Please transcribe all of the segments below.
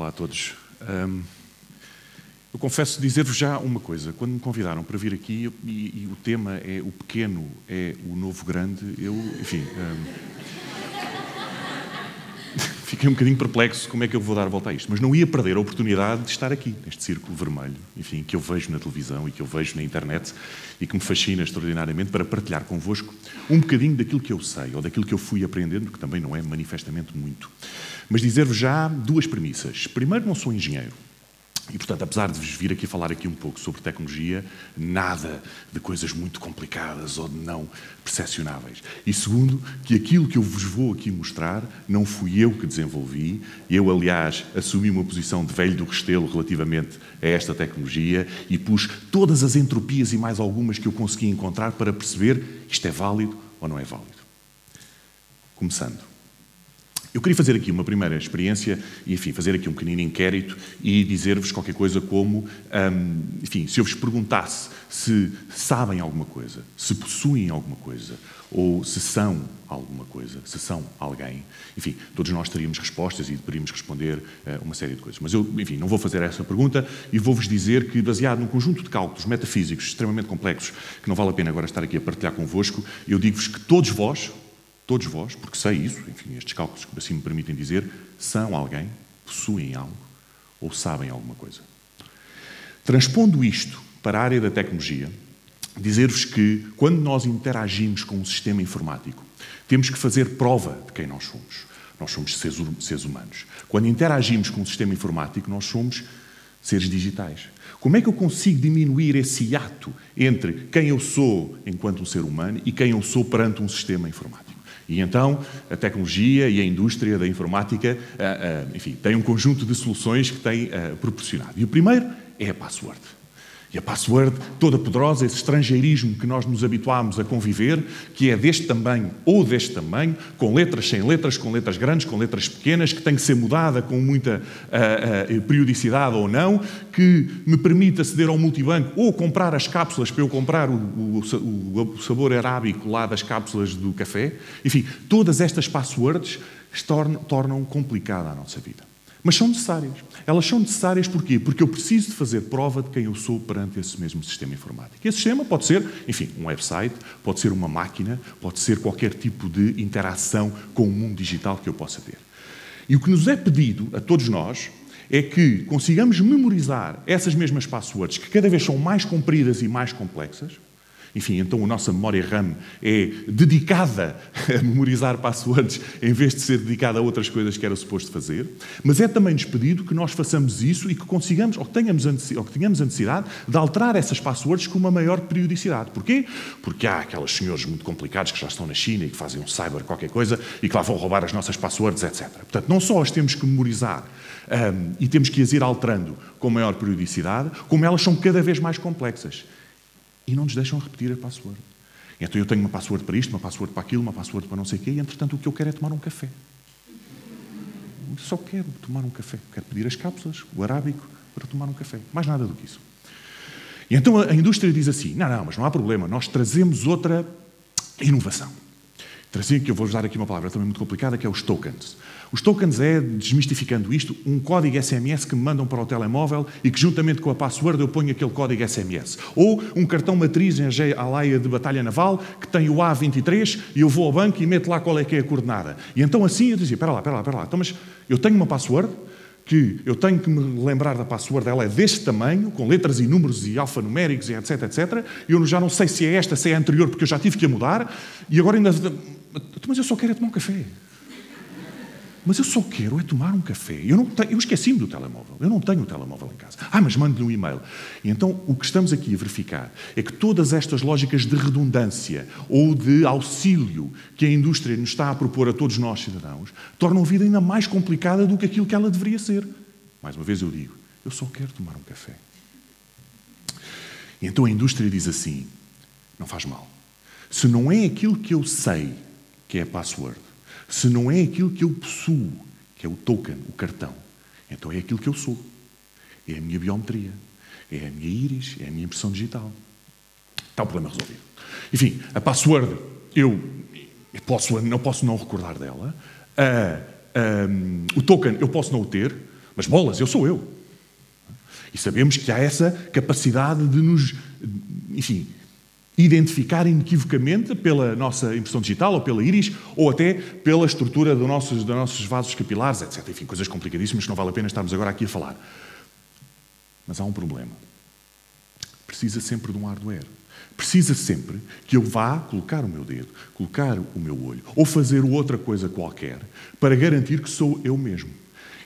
Olá a todos. Eu confesso dizer-vos já uma coisa. Quando me convidaram para vir aqui e o tema é o pequeno é o novo grande, fiquei um bocadinho perplexo como é que eu vou dar a volta a isto. Mas não ia perder a oportunidade de estar aqui, neste círculo vermelho, que eu vejo na televisão e que eu vejo na internet e que me fascina extraordinariamente para partilhar convosco um bocadinho daquilo que eu sei ou daquilo que eu fui aprendendo, que também não é manifestamente muito. Mas dizer-vos já duas premissas. Primeiro, não sou engenheiro. E, portanto, apesar de vos vir aqui falar aqui um pouco sobre tecnologia, nada de coisas muito complicadas ou de não percepcionáveis. E segundo, que aquilo que eu vos vou aqui mostrar não fui eu que desenvolvi. Eu, aliás, assumi uma posição de velho do Restelo relativamente a esta tecnologia e pus todas as entropias e mais algumas que eu consegui encontrar para perceber isto é válido ou não é válido. Começando. Eu queria fazer aqui uma primeira experiência e, fazer aqui um pequenino inquérito e dizer-vos qualquer coisa como, se eu vos perguntasse se sabem alguma coisa, se possuem alguma coisa, ou se são alguma coisa, se são alguém, todos nós teríamos respostas e deveríamos responder uma série de coisas. Mas eu, não vou fazer essa pergunta e vou-vos dizer que, baseado num conjunto de cálculos metafísicos extremamente complexos, que não vale a pena agora estar aqui a partilhar convosco, eu digo-vos que todos vós, porque sei isso, estes cálculos que assim me permitem dizer, são alguém, possuem algo ou sabem alguma coisa. Transpondo isto para a área da tecnologia, dizer-vos que quando nós interagimos com um sistema informático, temos que fazer prova de quem nós somos. Nós somos seres humanos. Quando interagimos com um sistema informático, nós somos seres digitais. Como é que eu consigo diminuir esse hiato entre quem eu sou enquanto um ser humano e quem eu sou perante um sistema informático? E então a tecnologia e a indústria da informática, têm um conjunto de soluções que têm proporcionado. E o primeiro é a password. E a password, toda poderosa, esse estrangeirismo que nós nos habituámos a conviver, que é deste tamanho ou deste tamanho, com letras, sem letras, com letras grandes, com letras pequenas, que tem que ser mudada com muita periodicidade ou não, que me permite aceder ao multibanco ou comprar as cápsulas para eu comprar o sabor arábico lá das cápsulas do café. Todas estas passwords tornam complicada a nossa vida. Mas são necessárias. Elas são necessárias porquê? Porque eu preciso de fazer prova de quem eu sou perante esse mesmo sistema informático. Esse sistema pode ser, um website, pode ser uma máquina, pode ser qualquer tipo de interação com o mundo digital que eu possa ter. E o que nos é pedido a todos nós é que consigamos memorizar essas mesmas passwords, que cada vez são mais compridas e mais complexas. Então a nossa memória RAM é dedicada a memorizar passwords em vez de ser dedicada a outras coisas que era suposto fazer. Mas é também-nos pedido que nós façamos isso e que consigamos, ou que tenhamos a necessidade de alterar essas passwords com uma maior periodicidade. Porquê? Porque há aqueles senhores muito complicados que já estão na China e que fazem um cyber qualquer coisa e que lá vão roubar as nossas passwords, etc. Portanto, não só as temos que memorizar e temos que as ir alterando com maior periodicidade, como elas são cada vez mais complexas. E não nos deixam repetir a password. Então eu tenho uma password para isto, uma password para aquilo, uma password para não sei o quê, e entretanto o que eu quero é tomar um café. Eu só quero tomar um café. Quero pedir as cápsulas, o arábico, para tomar um café. Mais nada do que isso. E então a indústria diz assim, não, mas não há problema, nós trazemos outra inovação. Que eu vou usar aqui uma palavra também muito complicada, que é os tokens. Os tokens é, desmistificando isto, um código SMS que me mandam para o telemóvel e que, juntamente com a password, eu ponho aquele código SMS. Ou um cartão matriz em Alaia de Batalha Naval, que tem o A23, e eu vou ao banco e meto lá qual é que é a coordenada. E então assim eu dizia, espera lá. Então, mas eu tenho uma password, que eu tenho que me lembrar da password, ela é deste tamanho, com letras e números e alfanuméricos e etc, e eu já não sei se é esta, se é a anterior, porque eu já tive que a mudar, e agora ainda... Mas eu só quero é tomar um café. Mas eu só quero é tomar um café. Eu esqueci-me do telemóvel. Eu não tenho o telemóvel em casa. Mas mando-lhe um e-mail. E então, o que estamos aqui a verificar é que todas estas lógicas de redundância ou de auxílio que a indústria nos está a propor a todos nós, cidadãos, tornam a vida ainda mais complicada do que aquilo que ela deveria ser. Mais uma vez eu digo, eu só quero tomar um café. E então a indústria diz assim, não faz mal. Se não é aquilo que eu sei, que é a password, se não é aquilo que eu possuo, que é o token, o cartão, então é aquilo que eu sou. É a minha biometria, é a minha íris, é a minha impressão digital. Está o problema resolvido. A password, eu não posso não recordar dela. O token, eu posso não o ter. Mas bolas, eu sou eu. E sabemos que há essa capacidade de nos, enfim, identificar inequivocamente pela nossa impressão digital, ou pela íris, ou até pela estrutura dos nossos vasos capilares, etc. Enfim, coisas complicadíssimas que não vale a pena estarmos agora aqui a falar. Mas há um problema. Precisa sempre de um hardware. Precisa sempre que eu vá colocar o meu dedo, colocar o meu olho, ou fazer outra coisa qualquer, para garantir que sou eu mesmo.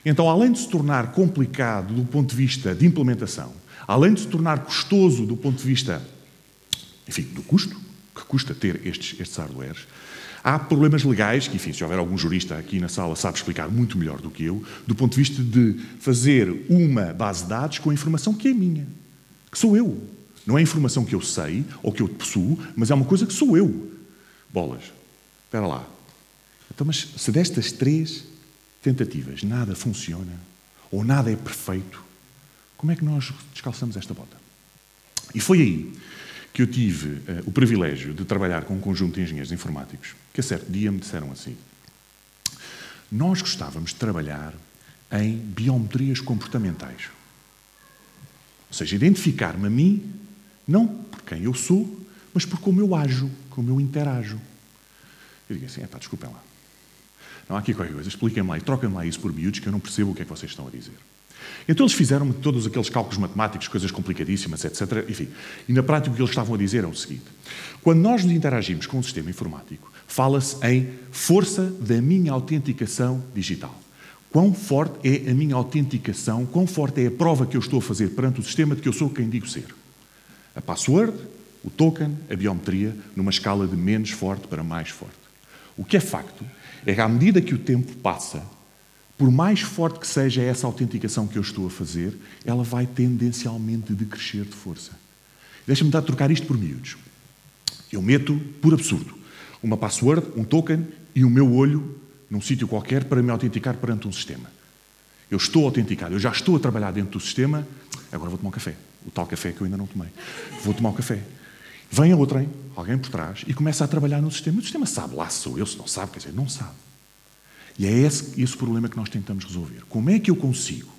Então, além de se tornar complicado do ponto de vista de implementação, além de se tornar custoso do ponto de vista, enfim, do custo, que custa ter estes hardwares, há problemas legais, que, enfim, se houver algum jurista aqui na sala sabe explicar muito melhor do que eu, do ponto de vista de fazer uma base de dados com a informação que é minha, que sou eu. Não é a informação que eu sei ou que eu possuo, mas é uma coisa que sou eu. Bolas, espera lá. Então, mas se destas 3 tentativas nada funciona, ou nada é perfeito, como é que nós descalçamos esta bota? E foi aí que eu tive o privilégio de trabalhar com um conjunto de engenheiros informáticos que a certo dia me disseram assim: nós gostávamos de trabalhar em biometrias comportamentais. Ou seja, identificar-me a mim não por quem eu sou, mas por como eu ajo, como eu interajo. Eu digo assim, desculpem lá. Não há aqui qualquer coisa, expliquem-me lá e troquem-me lá isso por miúdos que eu não percebo o que é que vocês estão a dizer. Então eles fizeram todos aqueles cálculos matemáticos, coisas complicadíssimas, etc. Enfim, e na prática o que eles estavam a dizer é o seguinte: quando nós nos interagimos com um sistema informático, fala-se em força da minha autenticação digital. Quão forte é a minha autenticação, quão forte é a prova que eu estou a fazer perante o sistema de que eu sou quem digo ser. A password, o token, a biometria, numa escala de menos forte para mais forte. O que é facto é que, à medida que o tempo passa, por mais forte que seja essa autenticação que eu estou a fazer, ela vai tendencialmente decrescer de força. Deixa-me trocar isto por miúdos. Eu meto, por absurdo, uma password, um token e o meu olho num sítio qualquer para me autenticar perante um sistema. Eu estou autenticado, eu já estou a trabalhar dentro do sistema, agora vou tomar um café. O tal café que eu ainda não tomei. Vou tomar um café. Vem a outrem, alguém por trás, e começa a trabalhar no sistema. O sistema sabe, lá sou eu, se não sabe, quer dizer, não sabe. E é esse o problema que nós tentamos resolver. Como é que eu consigo,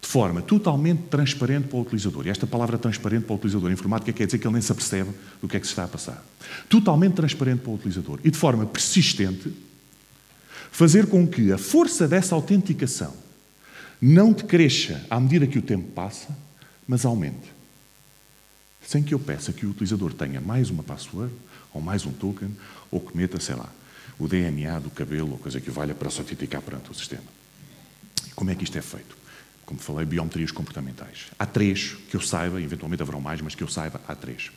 de forma totalmente transparente para o utilizador, e esta palavra transparente para o utilizador informática quer dizer que ele nem se apercebe do que é que se está a passar, totalmente transparente para o utilizador, e de forma persistente, fazer com que a força dessa autenticação não decresça à medida que o tempo passa, mas aumente. Sem que eu peça que o utilizador tenha mais uma password, ou mais um token, ou que meta, sei lá, o DNA do cabelo, ou coisa que o valha para se autenticar perante o sistema. Como é que isto é feito? Como falei, biometrias comportamentais. Há 3 que eu saiba, eventualmente haverão mais, mas que eu saiba, há 3.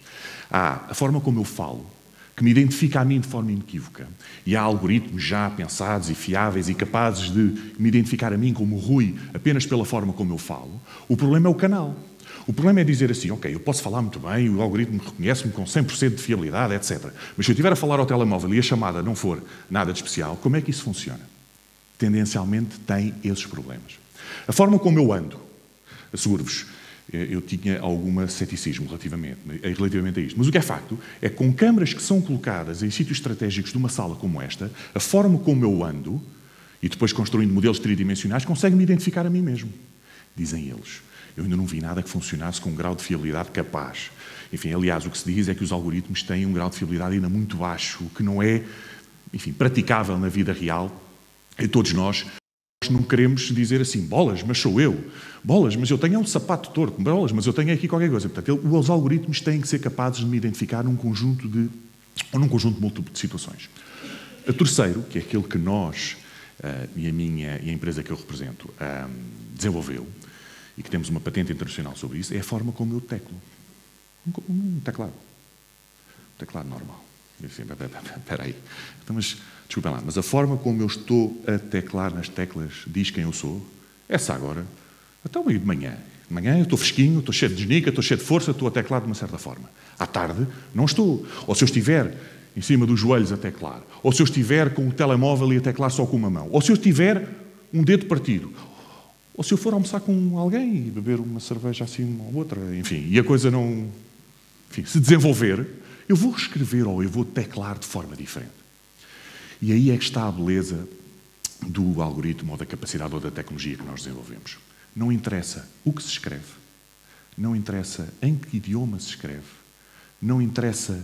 Há a forma como eu falo, que me identifica a mim de forma inequívoca. E há algoritmos já pensados e fiáveis e capazes de me identificar a mim como Rui apenas pela forma como eu falo. O problema é o canal. O problema é dizer assim, ok, eu posso falar muito bem, o algoritmo reconhece-me com 100% de fiabilidade, etc. Mas se eu estiver a falar ao telemóvel e a chamada não for nada de especial, como é que isso funciona? Tendencialmente tem esses problemas. A forma como eu ando, asseguro-vos, eu tinha algum ceticismo relativamente a isto. Mas o que é facto é que com câmaras que são colocadas em sítios estratégicos de uma sala como esta, a forma como eu ando, e depois construindo modelos tridimensionais, consegue-me identificar a mim mesmo. Dizem eles. Eu ainda não vi nada que funcionasse com um grau de fiabilidade capaz. Enfim, aliás, o que se diz é que os algoritmos têm um grau de fiabilidade ainda muito baixo, o que não é, enfim, praticável na vida real. E todos nós não queremos dizer assim, bolas, mas sou eu. Bolas, mas eu tenho um sapato torto. Bolas, mas eu tenho aqui qualquer coisa. Portanto, os algoritmos têm que ser capazes de me identificar num conjunto múltiplo de situações. O terceiro, que é aquele que nós e a empresa que eu represento desenvolveu, e que temos uma patente internacional sobre isso, é a forma como eu teclo. Um teclado. Um teclado normal. Eu disse, espera aí. Então, mas, desculpem lá, mas a forma como eu estou a teclar nas teclas diz quem eu sou? Essa agora, até o meio de manhã. De manhã eu estou fresquinho, estou cheio de genica, estou cheio de força, estou a teclar de uma certa forma. À tarde, não estou. Ou se eu estiver em cima dos joelhos a teclar. Ou se eu estiver com o telemóvel e a teclar só com uma mão. Ou se eu estiver um dedo partido. Ou se eu for almoçar com alguém e beber uma cerveja assim ou outra, enfim, e a coisa não... Enfim, se desenvolver, eu vou escrever ou eu vou teclar de forma diferente. E aí é que está a beleza do algoritmo ou da capacidade ou da tecnologia que nós desenvolvemos. Não interessa o que se escreve, não interessa em que idioma se escreve, não interessa,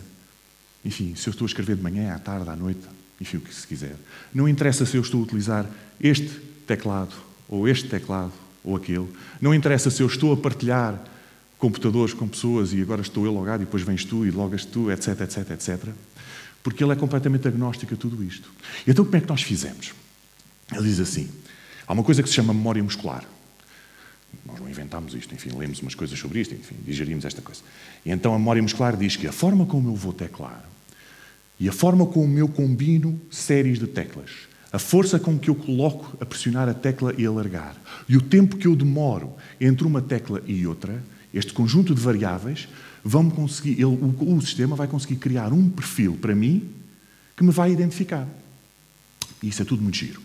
enfim, se eu estou a escrever de manhã, à tarde, à noite, enfim, o que se quiser. Não interessa se eu estou a utilizar este teclado ou aquele. Não interessa se eu estou a partilhar computadores com pessoas e agora estou eu logado e depois vens tu e logas tu, etc, etc, etc. Porque ele é completamente agnóstico a tudo isto. Então como é que nós fizemos? Ele diz assim, há uma coisa que se chama memória muscular. Nós não inventámos isto, enfim, lemos umas coisas sobre isto, enfim, digerimos esta coisa. E então a memória muscular diz que a forma como eu vou teclar e a forma como eu combino séries de teclas, a força com que eu coloco a pressionar a tecla e a largar, e o tempo que eu demoro entre uma tecla e outra, este conjunto de variáveis, o sistema vai conseguir criar um perfil para mim que me vai identificar. E isso é tudo muito giro.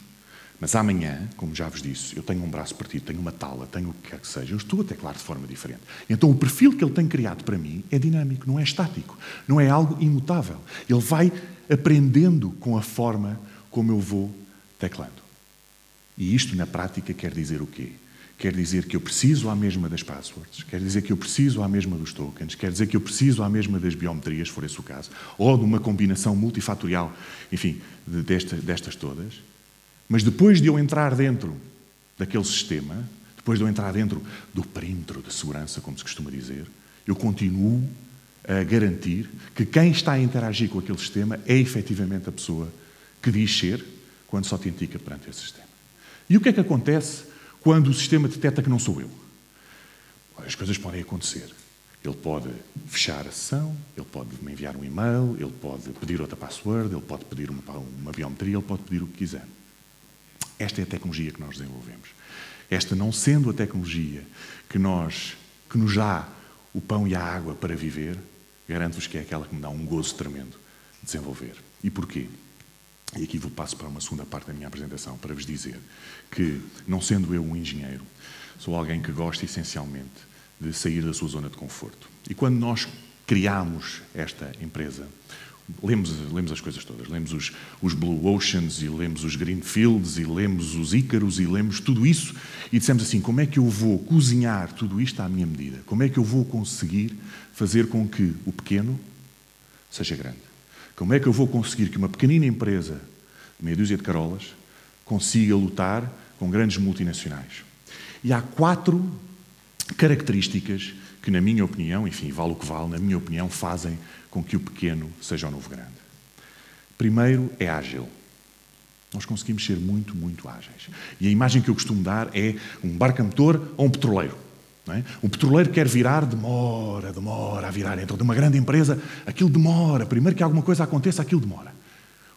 Mas amanhã, como já vos disse, eu tenho um braço partido, tenho uma tala, tenho o que quer que seja, eu estou a teclar de forma diferente. Então o perfil que ele tem criado para mim é dinâmico, não é estático, não é algo imutável. Ele vai aprendendo com a forma como eu vou teclando. E isto, na prática, quer dizer o quê? Quer dizer que eu preciso à mesma das passwords, quer dizer que eu preciso à mesma dos tokens, quer dizer que eu preciso à mesma das biometrias, se for esse o caso, ou de uma combinação multifatorial, enfim, destas todas. Mas depois de eu entrar dentro daquele sistema, depois de eu entrar dentro do perímetro de segurança, como se costuma dizer, eu continuo a garantir que quem está a interagir com aquele sistema é efetivamente a pessoa que diz ser quando se autentica perante esse sistema. E o que é que acontece quando o sistema detecta que não sou eu? As coisas podem acontecer. Ele pode fechar a sessão, ele pode me enviar um e-mail, ele pode pedir outra password, ele pode pedir uma biometria, ele pode pedir o que quiser. Esta é a tecnologia que nós desenvolvemos. Esta não sendo a tecnologia que nos dá o pão e a água para viver, garanto-vos que é aquela que me dá um gozo tremendo de desenvolver. E porquê? E aqui vou passo para uma segunda parte da minha apresentação, para vos dizer que, não sendo eu um engenheiro, sou alguém que gosta essencialmente de sair da sua zona de conforto. E quando nós criámos esta empresa, lemos as coisas todas, lemos os Blue Oceans e lemos os Greenfields e lemos os Ícaros e lemos tudo isso e dissemos assim, como é que eu vou cozinhar tudo isto à minha medida? Como é que eu vou conseguir fazer com que o pequeno seja grande? Como é que eu vou conseguir que uma pequenina empresa, meia dúzia de carolas, consiga lutar com grandes multinacionais? E há 4 características que, na minha opinião, enfim, vale o que vale, na minha opinião, fazem com que o pequeno seja o novo grande. Primeiro, é ágil. Nós conseguimos ser muito, muito ágeis. E a imagem que eu costumo dar é um barco a motor ou um petroleiro. Não é? Um petroleiro quer virar, demora a virar. Dentro de uma grande empresa, aquilo demora. Primeiro que alguma coisa aconteça, aquilo demora.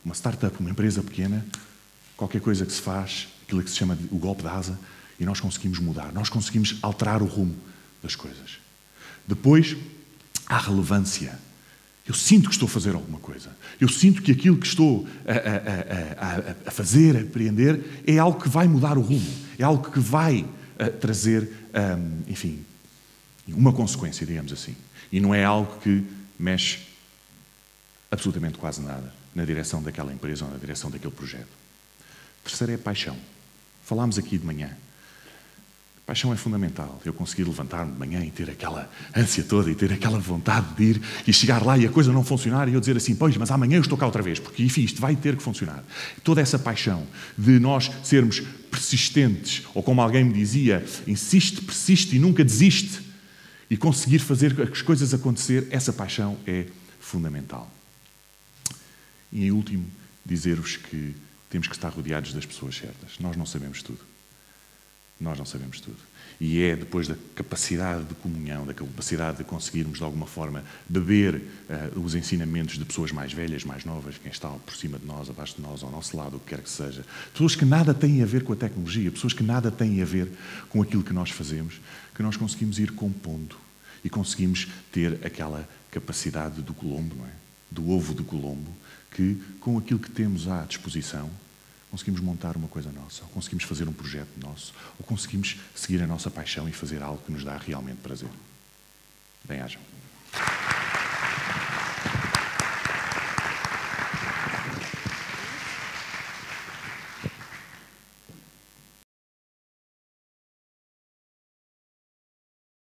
Uma startup, uma empresa pequena, qualquer coisa que se faz, aquilo que se chama o golpe de asa, e nós conseguimos mudar, nós conseguimos alterar o rumo das coisas. Depois, há relevância. Eu sinto que estou a fazer alguma coisa. Eu sinto que aquilo que estou a fazer, a apreender, é algo que vai mudar o rumo. É algo que vai trazer, enfim, uma consequência, digamos assim. E não é algo que mexe absolutamente quase nada na direção daquela empresa ou na direção daquele projeto. Terceiro é a paixão. Falámos aqui de manhã. Paixão é fundamental. Eu conseguir levantar-me de manhã e ter aquela ânsia toda e ter aquela vontade de ir e chegar lá e a coisa não funcionar e eu dizer assim, pois, mas amanhã eu estou cá outra vez, porque enfim, isto vai ter que funcionar. Toda essa paixão de nós sermos persistentes, ou como alguém me dizia, insiste, persiste e nunca desiste, e conseguir fazer as coisas acontecer, essa paixão é fundamental. E em último, dizer-vos que temos que estar rodeados das pessoas certas. Nós não sabemos tudo. Nós não sabemos tudo. E é depois da capacidade de comunhão, da capacidade de conseguirmos, de alguma forma, beber os ensinamentos de pessoas mais velhas, mais novas, quem está por cima de nós, abaixo de nós, ao nosso lado, o que quer que seja. Pessoas que nada têm a ver com a tecnologia, pessoas que nada têm a ver com aquilo que nós fazemos, que nós conseguimos ir compondo e conseguimos ter aquela capacidade do Colombo, não é? Do ovo de Colombo, que, com aquilo que temos à disposição, conseguimos montar uma coisa nossa, ou conseguimos fazer um projeto nosso, ou conseguimos seguir a nossa paixão e fazer algo que nos dá realmente prazer. Bem-ajam.